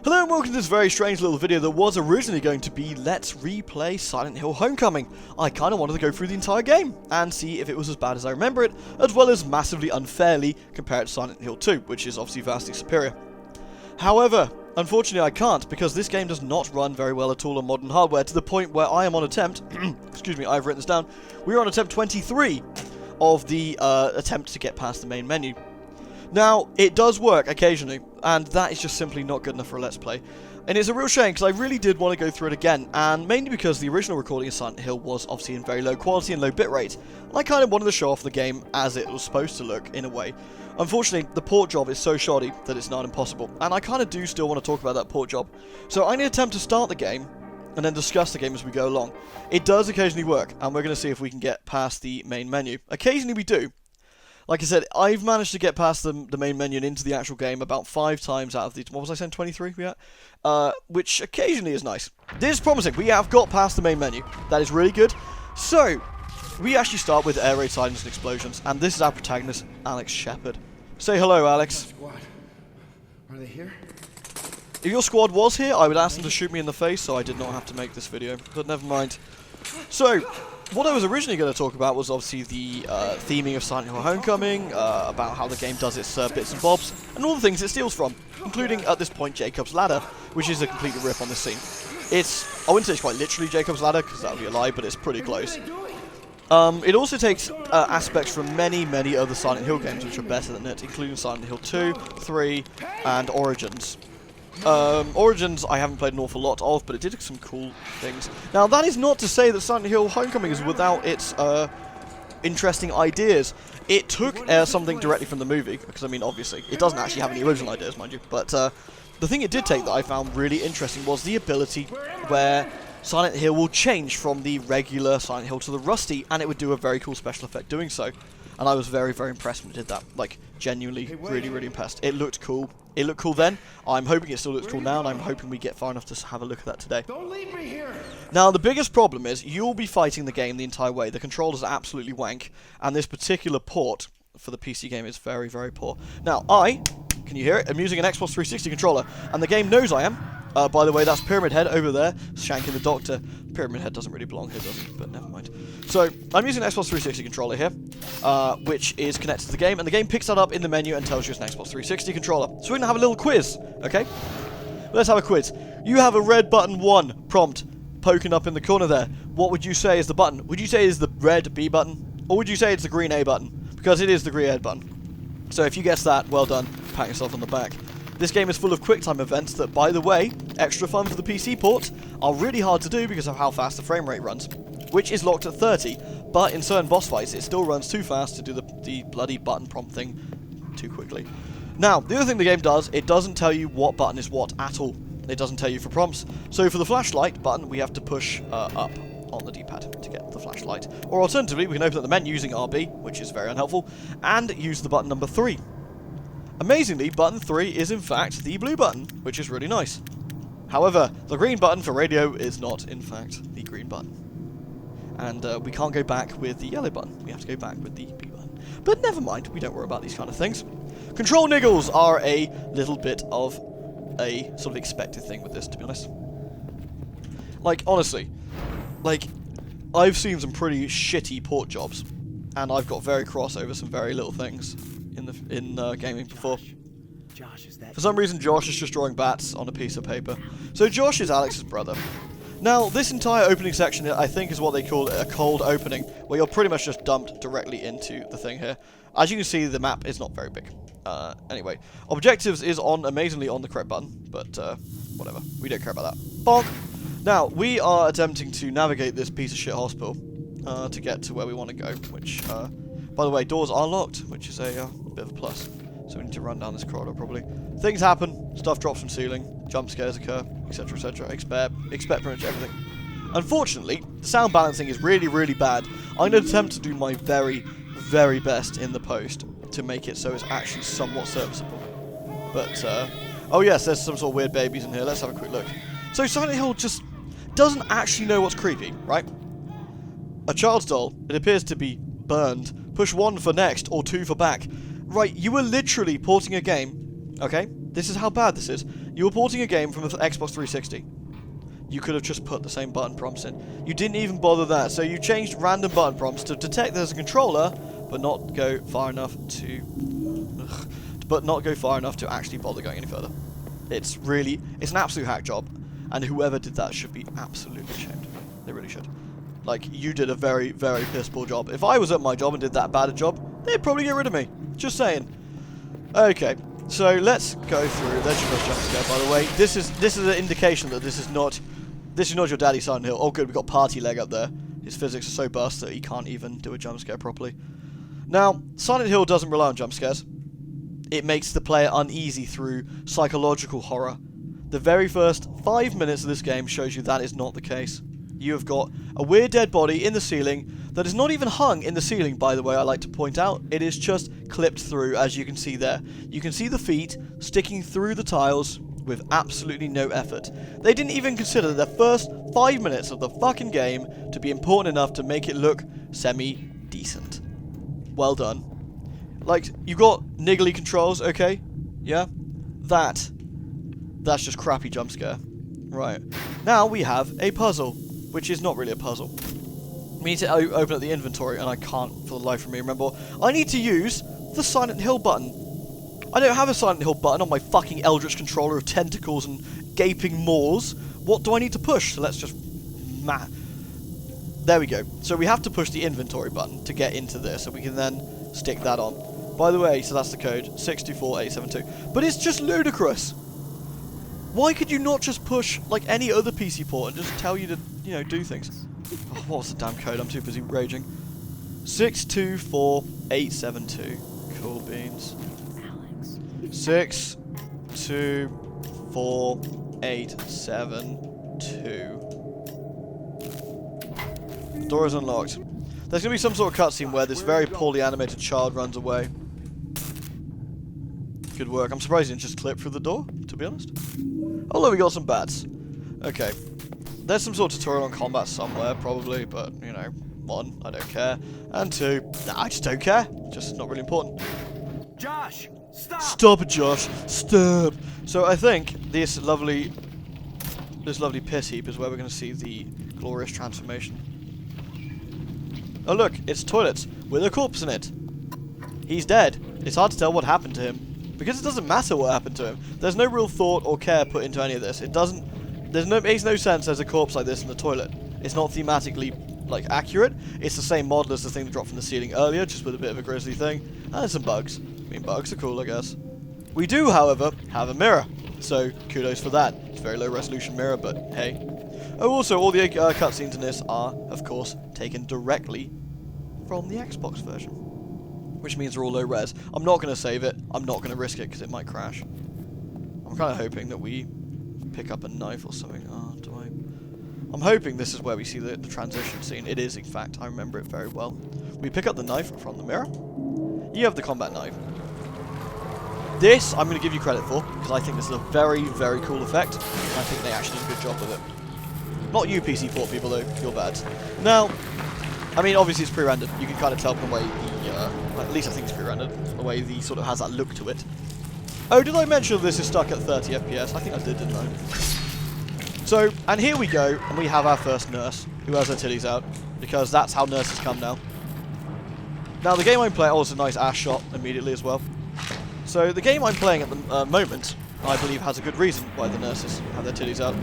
Hello and welcome to this very strange little video that was originally going to be Let's Replay Silent Hill Homecoming. I kind of wanted to go through the entire game and see if it was as bad as I remember it, as well as massively unfairly compare it to Silent Hill 2, which is obviously vastly superior. However, unfortunately I can't, because this game does not run very well at all on modern hardware, to the point where I am on attempt, excuse me, I've written this down, we're on attempt 23 of the attempt to get past the main menu. Now, it does work occasionally, and that is just simply not good enough for a Let's Play. And it's a real shame, because I really did want to go through it again, and mainly because the original recording of Silent Hill was obviously in very low quality and low bitrate, and I kind of wanted to show off the game as it was supposed to look, in a way. Unfortunately, the port job is so shoddy that it's not impossible, and I kind of do still want to talk about that port job. So I'm going to attempt to start the game, and then discuss the game as we go along. It does occasionally work, and we're going to see if we can get past the main menu. Occasionally we do. Like I said, I've managed to get past the main menu and into the actual game about 5 times out of the... What was I saying? 23 we at? Which occasionally is nice. This is promising. We have got past the main menu. That is really good. So, we actually start with air raid silence and explosions. And this is our protagonist, Alex Shepard. Say hello, Alex. Squad. Are they here? If your squad was here, I would ask them to shoot me in the face, so I did not have to make this video. But never mind. So, what I was originally going to talk about was obviously the theming of Silent Hill Homecoming, about how the game does its bits and bobs, and all the things it steals from, including, at this point, Jacob's Ladder, which is a complete rip on this scene. It's, I wouldn't say it's quite literally Jacob's Ladder, because that would be a lie, but it's pretty close. It also takes aspects from many, many other Silent Hill games which are better than it, including Silent Hill 2, 3, and Origins. Origins I haven't played an awful lot of, but it did some cool things. Now, that is not to say that Silent Hill Homecoming is without its interesting ideas. It took something directly from the movie, because, I mean, obviously, it doesn't actually have any original ideas, mind you, but the thing it did take that I found really interesting was the ability where Silent Hill will change from the regular Silent Hill to the Rusty, and it would do a very cool special effect doing so. And I was very, very impressed when it did that. Like, genuinely, really, really impressed. It looked cool. It looked cool then. I'm hoping it still looks cool now, and I'm hoping we get far enough to have a look at that today. Don't leave me here. Now, the biggest problem is you'll be fighting the game the entire way. The controllers are absolutely wank, and this particular port for the PC game is very, very poor. Now, can you hear it? I'm using an Xbox 360 controller, and the game knows I am. By the way, that's Pyramid Head over there, shanking the Doctor. Pyramid Head doesn't really belong here, does it? But never mind. So, I'm using an Xbox 360 controller here, which is connected to the game, and the game picks that up in the menu and tells you it's an Xbox 360 controller. So we're going to have a little quiz, okay? Let's have a quiz. You have a red button 1 prompt poking up in the corner there. What would you say is the button? Would you say it's the red B button? Or would you say it's the green A button? Because it is the green A button. So if you guess that, well done. Pat yourself on the back. This game is full of QuickTime events that, by the way, extra fun for the PC port, are really hard to do because of how fast the frame rate runs, which is locked at 30, but in certain boss fights it still runs too fast to do the bloody button prompt thing too quickly. Now, the other thing the game does, it doesn't tell you what button is what at all. It doesn't tell you for prompts. So for the flashlight button, we have to push up on the D-pad to get the flashlight. Or alternatively, we can open up the menu using RB, which is very unhelpful, and use the button number 3. Amazingly, button 3 is in fact the blue button, which is really nice. However, the green button for radio is not, in fact, the green button. And we can't go back with the yellow button. We have to go back with the blue button. But never mind, we don't worry about these kind of things. Control niggles are a little bit of a sort of expected thing with this, to be honest. Like, honestly, like, I've seen some pretty shitty port jobs, and I've got very cross over some very little things in gaming before. For some reason, Josh is just drawing bats on a piece of paper. So Josh is Alex's brother. Now, this entire opening section, I think, is what they call a cold opening, where you're pretty much just dumped directly into the thing here. As you can see, the map is not very big. Anyway, objectives is amazingly on the correct button, but whatever. We don't care about that. Bonk! Now, we are attempting to navigate this piece of shit hospital to get to where we want to go, which, by the way, doors are locked, which is a bit of a plus. So we need to run down this corridor, probably. Things happen, stuff drops from ceiling, jump scares occur, etc, etc. Expect pretty much everything. Unfortunately, the sound balancing is really, really bad. I'm going to attempt to do my very, very best in the post to make it so it's actually somewhat serviceable. But, oh yes, there's some sort of weird babies in here. Let's have a quick look. So Silent Hill just doesn't actually know what's creepy, right? A child's doll. It appears to be burned. Push 1 for next, or 2 for back. Right, you were literally porting a game, okay? This is how bad this is. You were porting a game from the Xbox 360. You could have just put the same button prompts in. You didn't even bother that, so you changed random button prompts to detect there's a controller, but not go far enough to... actually bother going any further. It's an absolute hack job, and whoever did that should be absolutely ashamed. They really should. Like, you did a very, very piss poor job. If I was at my job and did that bad a job, they'd probably get rid of me. Just saying. Okay, so let's go through. There's your first jump scare, by the way. This is an indication that this is not your daddy Silent Hill. Oh good, we've got Party Leg up there. His physics are so bust that he can't even do a jump scare properly. Now, Silent Hill doesn't rely on jump scares. It makes the player uneasy through psychological horror. The very first 5 minutes of this game shows you that is not the case. You have got a weird dead body in the ceiling that is not even hung in the ceiling, by the way, I like to point out. It is just clipped through, as you can see there. You can see the feet sticking through the tiles with absolutely no effort. They didn't even consider the first 5 minutes of the fucking game to be important enough to make it look semi-decent. Well done. Like, you've got niggly controls, okay? Yeah? That's just crappy jump scare. Right. Now we have a puzzle, which is not really a puzzle. We need to open up the inventory, and I can't for the life of me remember. I need to use the Silent Hill button. I don't have a Silent Hill button on my fucking Eldritch controller of tentacles and gaping maws. What do I need to push? So let's just... There we go. So we have to push the inventory button to get into this, so we can then stick that on. By the way, so that's the code, 624872. But it's just ludicrous. Why could you not just push, like, any other PC port and just tell you to, you know, do things? Oh, what was the damn code? I'm too busy raging. 624872. Cool beans. 624872. The door is unlocked. There's going to be some sort of cutscene where this very poorly animated child runs away. Good work. I'm surprised he didn't just clip through the door, to be honest. Although we got some bats. Okay. There's some sort of tutorial on combat somewhere, probably, but, you know, 1, I don't care. And 2, I just don't care. Just not really important. Josh, stop! Stop it, Josh. Stop. So I think this lovely piss heap is where we're going to see the glorious transformation. Oh look, it's toilets with a corpse in it. He's dead. It's hard to tell what happened to him. Because it doesn't matter what happened to him. There's no real thought or care put into any of this. It makes no sense there's a corpse like this in the toilet. It's not thematically, like, accurate. It's the same model as the thing that dropped from the ceiling earlier, just with a bit of a grisly thing. And some bugs. I mean, bugs are cool, I guess. We do, however, have a mirror. So, kudos for that. It's a very low resolution mirror, but hey. Oh, also, all the cutscenes in this are, of course, taken directly from the Xbox version. Which means they're all low res. I'm not going to save it. I'm not going to risk it because it might crash. I'm kind of hoping that we pick up a knife or something. Oh, do I? I'm hoping this is where we see the transition scene. It is, in fact. I remember it very well. We pick up the knife from the mirror. You have the combat knife. This, I'm going to give you credit for, because I think this is a very, very cool effect. And I think they actually did a good job with it. Not you, PC4 people, though. You're bad. Now, I mean, obviously it's pre-rendered. You can kind of tell from the way at least I think it's pre-rendered, the way the sort of has that look to it. Oh, did I mention this is stuck at 30 FPS? I think I did, didn't I? So, and here we go, and we have our first nurse, who has her titties out, because that's how nurses come now. Now, the game I'm playing, also a nice ass shot immediately as well. So, the game I'm playing at the moment, I believe, has a good reason why the nurses have their titties out.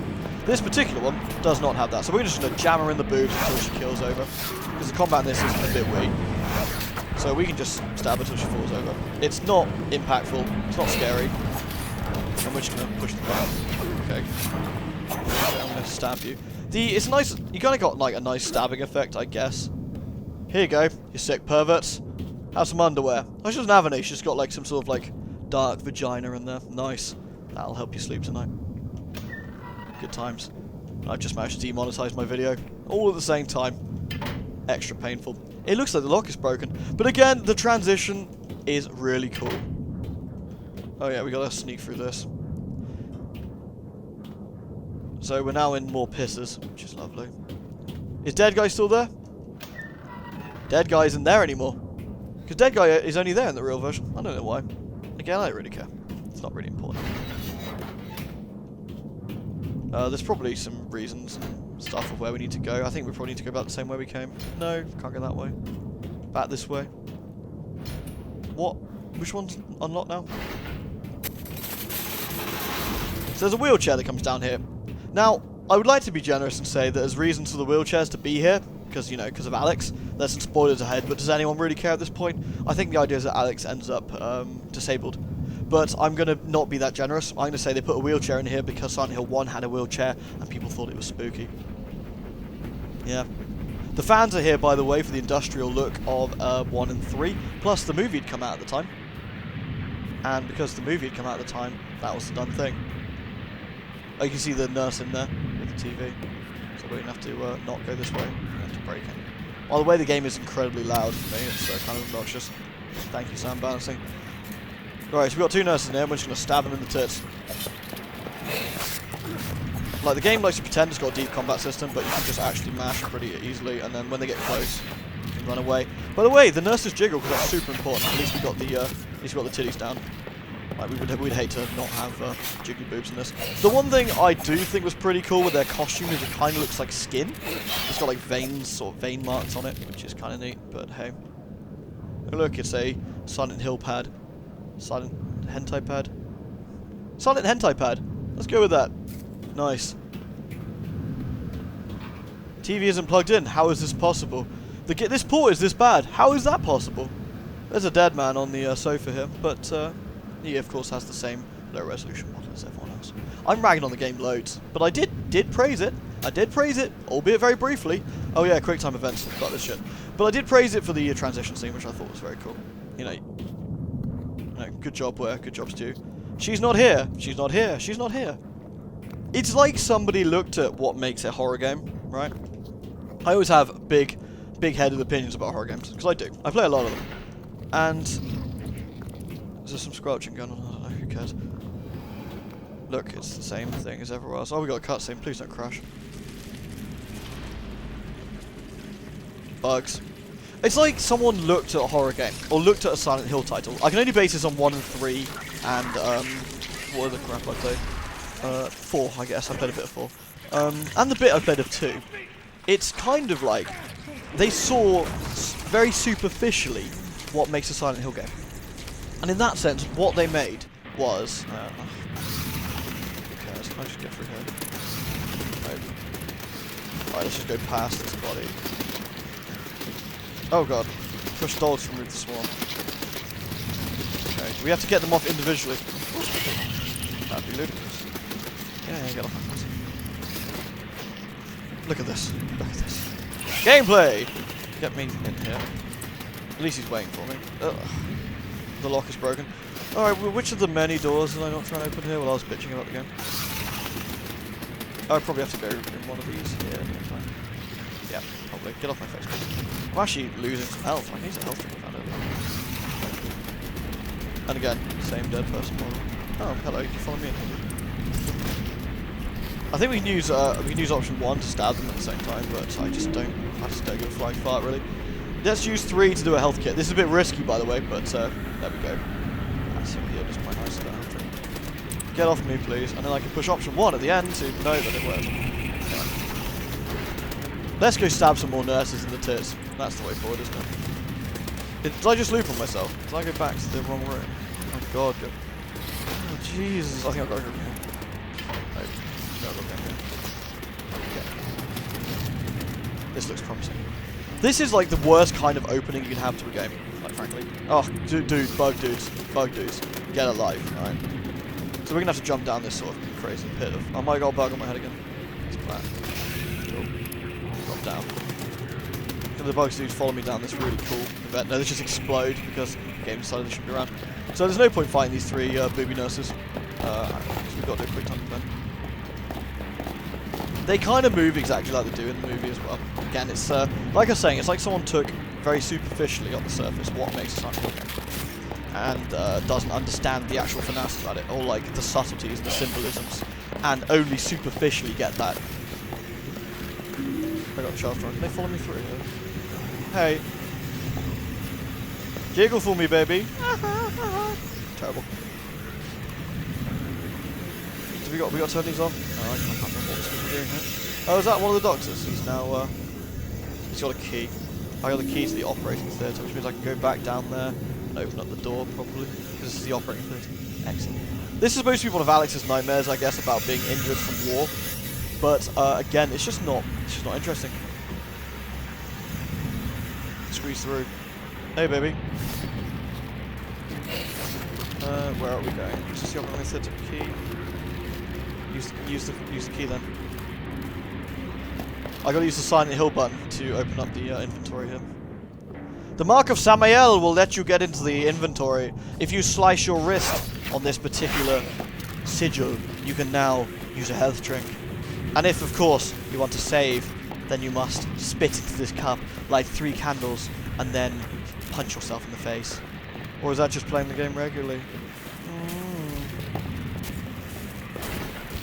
This particular one does not have that, so we're just going to jam her in the boobs until she kills over, because the combat in this is a bit weak. So we can just stab her till she falls over. It's not impactful, it's not scary. And we're just going to push the button. Okay. I'm going to stab you. It's nice, you kind of got like a nice stabbing effect, I guess. Here you go, you sick perverts. Have some underwear. Oh, she doesn't have any, she's just got like some sort of like dark vagina in there. Nice. That'll help you sleep tonight. Good times. I've just managed to demonetize my video. All at the same time. Extra painful. It looks like the lock is broken. But again, the transition is really cool. Oh yeah, we gotta sneak through this. So we're now in more pisses, which is lovely. Is Dead Guy still there? Dead Guy isn't there anymore. Because Dead Guy is only there in the real version. I don't know why. Again, I don't really care. It's not really important. There's probably some reasons and stuff of where we need to go. I think we probably need to go back the same way we came. No, can't go that way. Back this way. What? Which one's unlocked now? So there's a wheelchair that comes down here. Now, I would like to be generous and say that there's reasons for the wheelchairs to be here, because, you know, because of Alex. There's some spoilers ahead, but does anyone really care at this point? I think the idea is that Alex ends up disabled. But I'm going to not be that generous. I'm going to say they put a wheelchair in here because Silent Hill 1 had a wheelchair and people thought it was spooky. Yeah. The fans are here, by the way, for the industrial look of 1 and 3. Plus, the movie had come out at the time. And because the movie had come out at the time, that was the done thing. Oh, you can see the nurse in there with the TV. So we're going to have to not go this way. We have to break it. By the way, the game is incredibly loud for me. It's kind of obnoxious. Thank you, sound balancing. Alright, so we've got two nurses in here. We're just going to stab them in the tits. Like, the game likes to pretend it's got a deep combat system, but you can just actually mash pretty easily, and then when they get close, you can run away. By the way, the nurses jiggle, because that's super important. At least we got the titties down. Like, we'd hate to not have jiggly boobs in this. The one thing I do think was pretty cool with their costume is it kind of looks like skin. It's got like veins, sort of vein marks on it, which is kind of neat, but hey. Oh, look, it's a Silent Hill pad. Silent hentai pad. Silent hentai pad. Let's go with that. Nice. TV isn't plugged in. How is this possible? This port is this bad. How is that possible? There's a dead man on the sofa here, but he of course has the same low resolution model as everyone else. I'm ragging on the game loads, but I did praise it. I did praise it, albeit very briefly. Oh yeah, quick time events. Got this shit. But I did praise it for the transition scene, which I thought was very cool. You know, good job where good job's due. She's not here. She's not here. She's not here. It's like somebody looked at what makes a horror game, right? I always have big-headed opinions about horror games, because I do. I play a lot of them. And is there some squelching going on? I don't know, who cares? Look, it's the same thing as everywhere else. Oh, we got a cutscene. Please don't crash. Bugs. It's like someone looked at a horror game, or looked at a Silent Hill title. I can only base this on 1 and 3, and, what other crap I played? 4, I guess. I played a bit of 4. And the bit I played of 2. It's kind of like they saw very superficially what makes a Silent Hill game. And in that sense, what they made was... okay, can I just get through here? No. Alright, let's just go past this body. Oh god. Push dogs to remove the swarm. Okay, we have to get them off individually. That'd be ludicrous. Yeah, get off my face. Look at this. Look at this. Gameplay! Get me in here. At least he's waiting for me. Ugh. The lock is broken. Alright, well, which of the many doors did I not try and open here while I was bitching about the game? I probably have to go in one of these. Yeah, probably. Get off my face, please. I'm actually losing some health. I need some health to find out. And again, same dead person model. Oh, hello. You can follow me in. I think we can use option 1 to stab them at the same time, but I just don't give a flying fart really. Let's use 3 to do a health kit. This is a bit risky, by the way, but there we go. That's just quite nice of that health kit. Get off me, please, and then I can push option 1 at the end to know that it works. Yeah. Let's go stab some more nurses in the tits. That's the way forward, isn't it? Did I just loop on myself? Did I go back to the wrong room? Oh god, go. Oh Jesus, I think I've got to go here. This looks promising. This is like the worst kind of opening you can have to a game, like frankly. Oh, dude, bug dudes, get alive, alright. So we're gonna have to jump down this sort of crazy pit of... Oh my god, bug on my head again. It's bad. Cool. Drop down. And the bugs dudes follow me down this really cool event. No, they just explode because the game decided they shouldn't be around. So there's no point fighting these 3 booby nurses. So we've got to do a quick time event. They kind of move exactly like they do in the movie as well. Again, it's like I was saying, it's like someone took very superficially on the surface what makes a Silent Hill game, and doesn't understand the actual finesse about it, or like the subtleties and the symbolisms, and only superficially get that. I got a charge run. Can they follow me through here? Hey, jiggle for me, baby. Terrible. we got to turn these on? Oh, I can't remember what this is doing here. Oh, is that one of the doctors? He's now, he's got a key. I got the key to the operating theatre, which means I can go back down there and open up the door, probably. Because this is the operating theatre. Excellent. This is supposed to be one of Alex's nightmares, I guess, about being injured from war. But, again, it's just not interesting. Squeeze through. Hey, baby. Where are we going? Is this the operating theatre key? Use the key then. I gotta use the Silent Hill button to open up the inventory here. The Mark of Samael will let you get into the inventory. If you slice your wrist on this particular sigil, you can now use a health drink. And if, of course, you want to save, then you must spit into this cup, light 3 candles, and then punch yourself in the face. Or is that just playing the game regularly?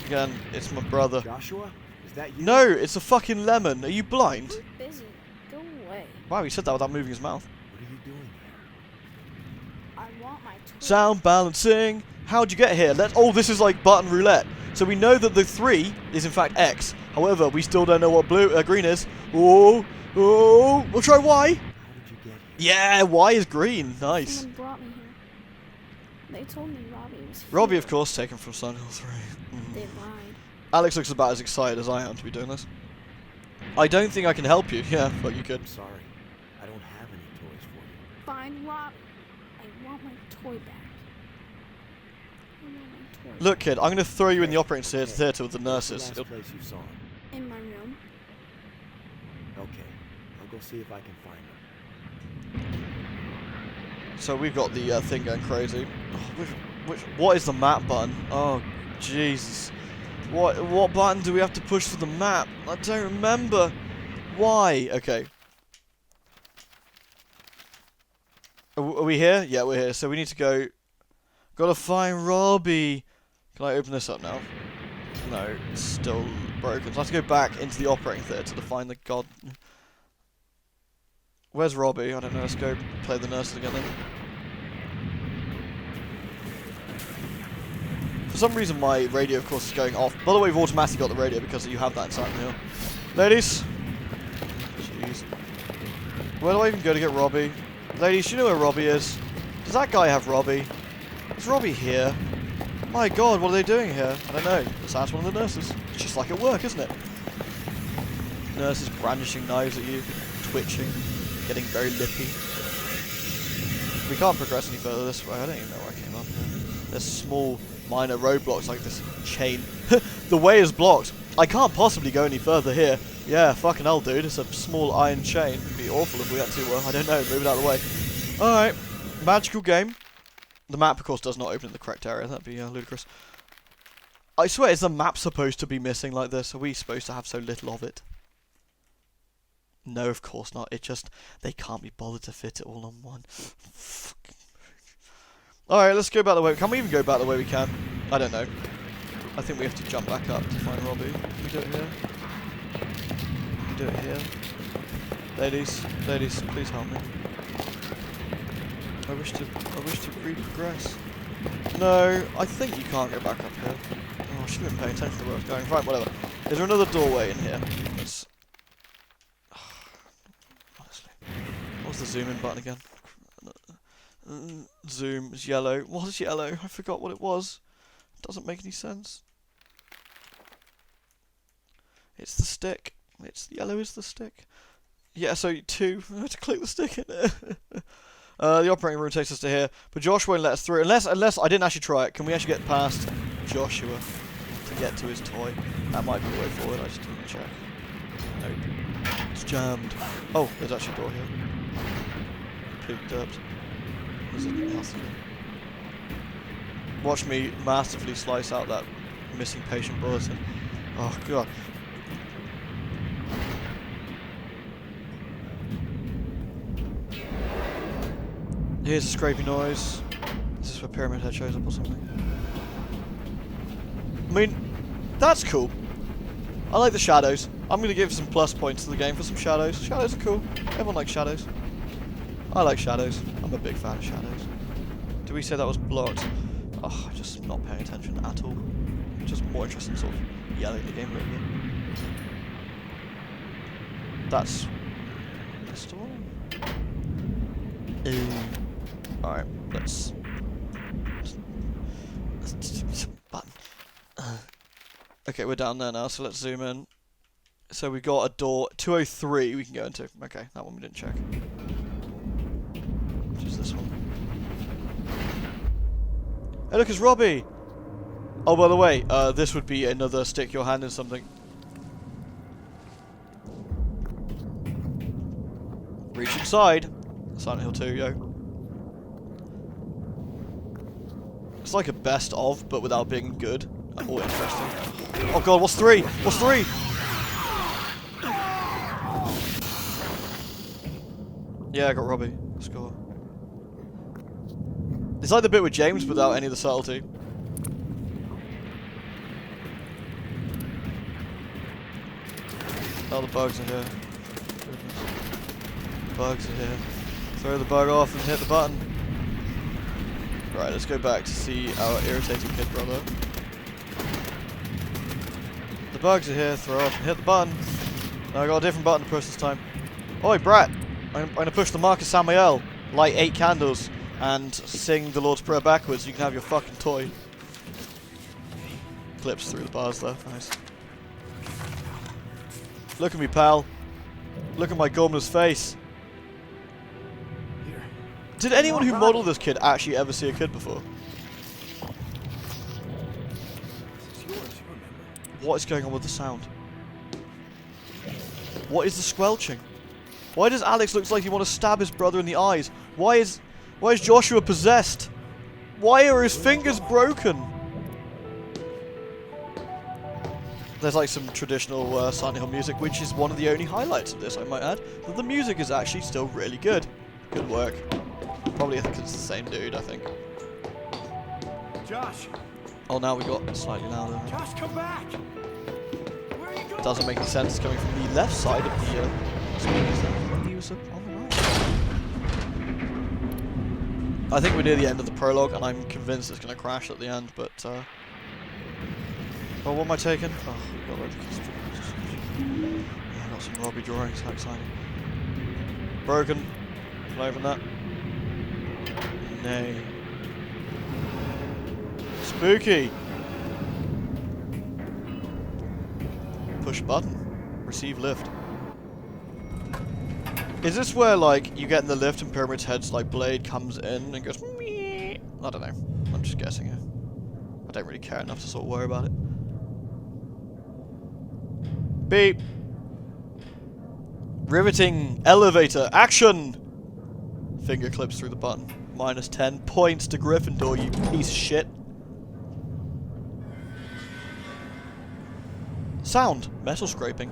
Again, it's my brother. Joshua, is that you? No, it's a fucking lemon. Are you blind? I'm busy. Go away. Wow, he said that without moving his mouth. What are you doing here? I want my toy. Sound balancing. How'd you get here? Oh, this is like button roulette. So we know that the 3 is in fact X. However, we still don't know what green is. Oh, we'll try Y. How did you get here? Yeah, Y is green. Nice. Someone brought me here. They told me Robbie was here. Robbie, of course, taken from Silent Hill 3. They lied. Alex looks about as excited as I am to be doing this. I don't think I can help you. Yeah, but you could. I'm sorry. I don't have any toys for you. Fine, Rob. I want my toy back. I want my toy. Look, kid, I'm going to throw you in the operating theatre with the What's nurses. the last place you saw him? In my room. Okay. I'll go see if I can find him. So we've got the thing going crazy. Oh, what is the map button? Oh, Jesus. What button do we have to push for the map? I don't remember. Why? Okay. Are we here? Yeah, we're here. So we need to go. Gotta find Robbie. Can I open this up now? No, it's still broken. So I have to go back into the operating theatre to find the god. Where's Robbie? I don't know. Let's go play the nurses again then. For some reason my radio, of course, is going off. By the way, we've automatically got the radio because you have that inside the hill. Ladies! Jeez. Where do I even go to get Robbie? Ladies, do you know where Robbie is? Does that guy have Robbie? Is Robbie here? My god, what are they doing here? I don't know. Let's ask one of the nurses. It's just like at work, isn't it? Nurses brandishing knives at you, twitching, getting very lippy. We can't progress any further this way. I don't even know where I came up here. There's small minor roadblocks like this chain. The way is blocked. I can't possibly go any further here. Yeah, fucking hell, dude. It's a small iron chain. It'd be awful if we had to, I don't know, move it out of the way. Alright. Magical game. The map, of course, does not open in the correct area. That'd be ludicrous. I swear, is the map supposed to be missing like this? Are we supposed to have so little of it? No, of course not. It just, they can't be bothered to fit it all on one. Alright, let's go back the way. Can we even go back the way we can? I don't know. I think we have to jump back up to find Robbie. Can we do it here? Can we do it here? Ladies, please help me. I wish to re-progress. No, I think you can't go back up here. Oh, I should have been paying attention to where I was going. Right, whatever. Is there another doorway in here? Let's... honestly. What's the zoom in button again? Zoom is yellow. What is yellow? I forgot what it was. It doesn't make any sense. It's the stick. It's yellow is the stick. Yeah, so 2. I have to click the stick in there. The operating room takes us to here, but Josh won't let us through unless I didn't actually try it. Can we actually get past Joshua to get to his toy? That might be the way forward. I just didn't check. Nope. It's jammed. Oh, there's actually a door here. Completely derped. There's anything else here. Watch me masterfully slice out that missing patient bulletin. Oh god. Here's a scrapey noise. Is this where Pyramid Head shows up or something? I mean, that's cool. I like the shadows. I'm going to give some plus points to the game for some shadows. Shadows are cool. Everyone likes shadows. I like shadows. I'm a big fan of shadows. Did we say that was blocked? Oh, I'm just not paying attention at all. just more interested in sort of yelling at the game a little bit. That's this door. Alright, let's button. Okay, we're down there now, so let's zoom in. So we got a door 203 we can go into. Okay, that one we didn't check. Which is this one. Hey, look, it's Robbie! Oh, by the way, this would be another stick your hand in something. Reach inside. Silent Hill 2, yo. It's like a best of, but without being good or interesting. Oh god, what's 3? What's 3? Yeah, I got Robbie. Let's go. It's like the bit with James without any of the subtlety. Oh, the bugs are here. Goodness. Bugs are here. Throw the bug off and hit the button. Right, let's go back to see our irritating kid brother. The bugs are here, throw off and hit the button. Now I got a different button to push this time. Oi, brat! I'm gonna push the Marcus Samael, light 8 candles, and sing the Lord's Prayer backwards. You can have your fucking toy. Clips through the bars there, nice. Look at me, pal. Look at my governor's face. Here. Did anyone who modelled this kid actually ever see a kid before? This is yours, you remember. What is going on with the sound? What is the squelching? Why does Alex look like he wants to stab his brother in the eyes? Why is Joshua possessed? Why are his fingers broken? There's like some traditional Silent Hill music, which is one of the only highlights of this, I might add. That the music is actually still really good. Good work. Probably I think it's the same dude, I think. Josh! Oh, now we got slightly louder. Josh, come back! Where are you going? Doesn't make any sense coming from the left side of the speakers there. Maybe he was on the right. I think we're near the end of the prologue, and I'm convinced it's going to crash at the end, but oh, what am I taking? Oh, we've got loads of custom drawings. Yeah, I got some Robbie drawings, how exciting. Broken. Can I open that? Nay. Spooky! Push button. Receive lift. Is this where, like, you get in the lift and Pyramid's Head's, like, blade comes in and goes meh? I don't know. I'm just guessing here. I don't really care enough to sort of worry about it. Beep. Riveting. Elevator. Action! Finger clips through the button. Minus 10 points to Gryffindor, you piece of shit. Sound. Metal scraping.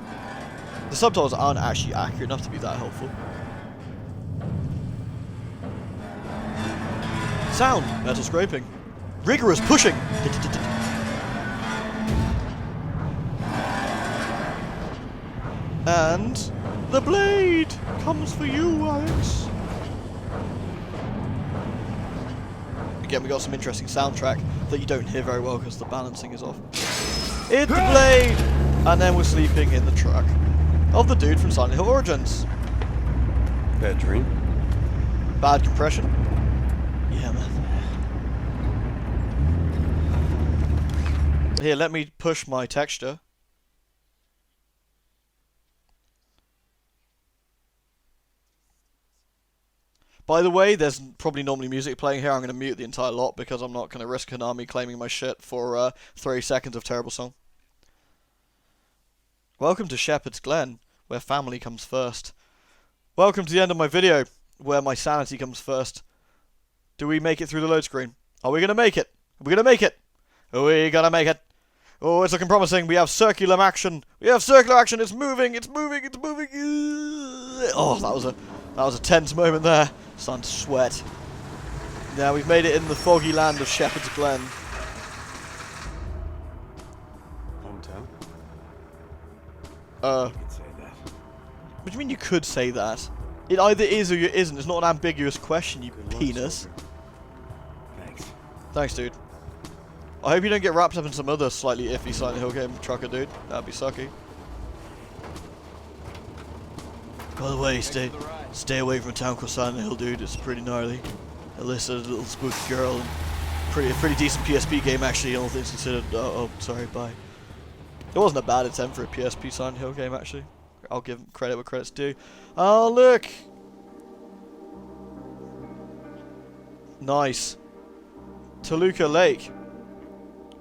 The subtitles aren't actually accurate enough to be that helpful. Sound. Metal scraping. Rigorous pushing. And the blade comes for you, Alex. Again, we got some interesting soundtrack that you don't hear very well because the balancing is off. Hit the blade! And then we're sleeping in the truck of the dude from Silent Hill Origins. Bad dream? Bad compression? Yeah, man. Here, let me push my texture. By the way, there's probably normally music playing here. I'm going to mute the entire lot because I'm not going to risk Konami claiming my shit for 30 seconds of terrible song. Welcome to Shepherd's Glen, where family comes first. Welcome to the end of my video, where my sanity comes first. Do we make it through the load screen? Are we going to make it? Are we going to make it? Are we going to make it? Oh, it's looking promising. We have circular action. We have circular action. It's moving. It's moving. It's moving. Oh, that was a tense moment there. Starting to sweat. Now we've made it in the foggy land of Shepherd's Glen. Hometown? You could say that. What do you mean you could say that? It either is or it isn't. It's not an ambiguous question, you Good luck, penis. soldier. Thanks. Thanks, dude. I hope you don't get wrapped up in some other slightly iffy Silent Hill game, trucker dude. That'd be sucky. By the way, stay away from a town called Silent Hill, dude. It's pretty gnarly. Alyssa's a little spooky girl, and a pretty decent PSP game actually, all things considered. Oh, sorry, bye. It wasn't a bad attempt for a PSP Silent Hill game actually. I'll give credit where credit's due. Oh look! Nice. Toluca Lake.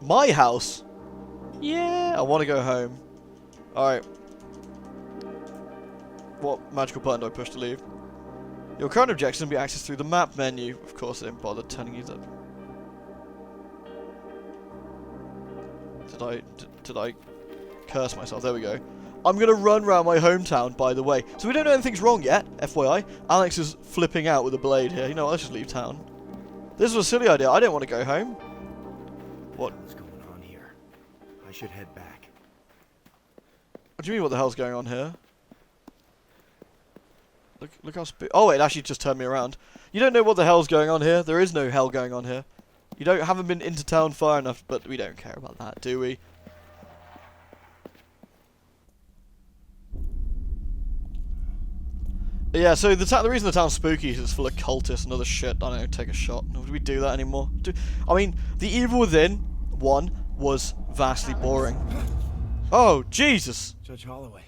My house? Yeah, I want to go home. Alright. What magical button do I push to leave? Your current objective can be accessed through the map menu. Of course, I didn't bother telling you that. Did I curse myself? There we go. I'm going to run around my hometown, by the way. So we don't know anything's wrong yet, FYI. Alex is flipping out with a blade here. You know what, let's just leave town. This was a silly idea. I didn't want to go home. What? What's going on here? I should head back. What do you mean, what the hell's going on here? Look how oh, it actually just turned me around. You don't know what the hell's going on here. There is no hell going on here. You haven't been into town far enough, but we don't care about that, do we? Yeah, so the reason the town's spooky is it's full of cultists and other shit. I don't know, take a shot. Do we do that anymore? I mean, The Evil Within 1 was vastly boring. Oh, Jesus! Judge Holloway.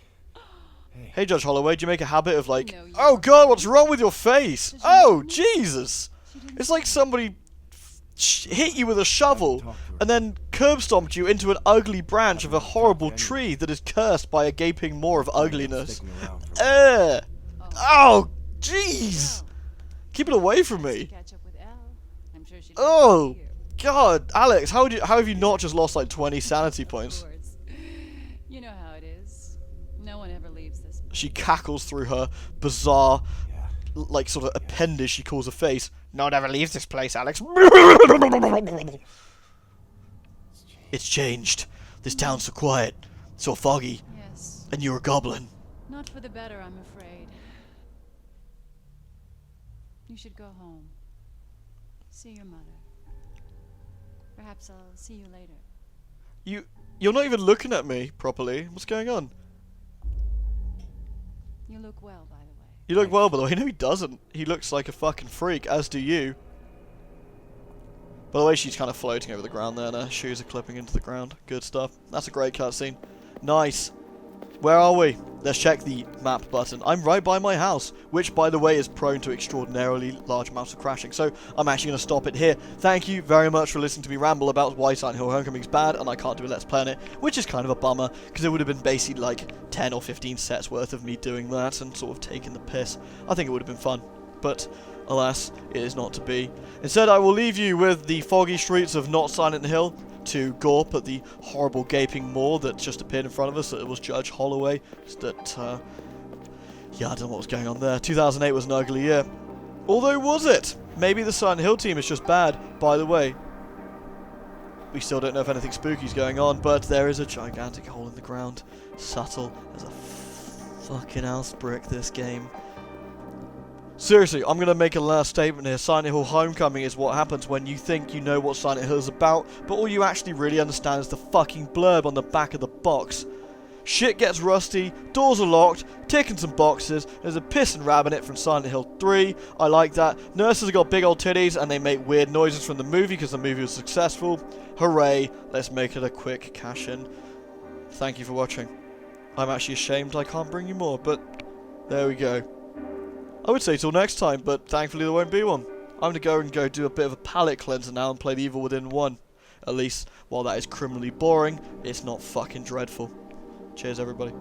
Hey. Hey, Judge Holloway, do you make a habit of like, oh god, what's wrong with your face? Oh, Jesus! It's like somebody hit you with a shovel and then curb stomped you into an ugly branch of a horrible tree that is cursed by a gaping maw of ugliness. Oh, jeez! Keep it away from me. Oh, God, Alex, how have you not just lost like 20 sanity points? You know how it is. No one ever leaves this. She cackles through her bizarre, like, sort of appendage she calls a face. No one ever leaves this place, Alex. It's changed. This town's so quiet, so foggy, Yes. and you're a goblin. Not for the better, I'm afraid. You should go home. See your mother. Perhaps I'll see you later. You're not even looking at me properly. What's going on? You look well, by the way. You look well, by the way. No, he doesn't. He looks like a fucking freak, as do you. By the way, she's kind of floating over the ground there, and her shoes are clipping into the ground. Good stuff. That's a great cutscene. Nice. Where are we? Let's check the map button. I'm right by my house, which, by the way, is prone to extraordinarily large amounts of crashing, so I'm actually going to stop it here. Thank you very much for listening to me ramble about why Silent Hill Homecoming's bad, and I can't do a Let's Play on it, which is kind of a bummer, because it would have been basically like 10 or 15 sets worth of me doing that and sort of taking the piss. I think it would have been fun, but alas, it is not to be. Instead, I will leave you with the foggy streets of not Silent Hill, to gawp at the horrible gaping maw that just appeared in front of us. It was Judge Holloway. Yeah, I don't know what was going on there. 2008 was an ugly year. Although, was it? Maybe the Silent Hill team is just bad. By the way, we still don't know if anything spooky's going on, but there is a gigantic hole in the ground. Subtle as a fucking house brick, this game. Seriously, I'm going to make a last statement here. Silent Hill Homecoming is what happens when you think you know what Silent Hill is about, but all you actually really understand is the fucking blurb on the back of the box. Shit gets rusty, doors are locked, ticking some boxes, there's a pissin' rabbit in it from Silent Hill 3, I like that. Nurses have got big old titties and they make weird noises from the movie because the movie was successful. Hooray, let's make it a quick cash-in. Thank you for watching. I'm actually ashamed I can't bring you more, but there we go. I would say till next time, but thankfully there won't be one. I'm going to go do a bit of a palate cleanser now and play The Evil Within 1. At least, while that is criminally boring, it's not fucking dreadful. Cheers, everybody.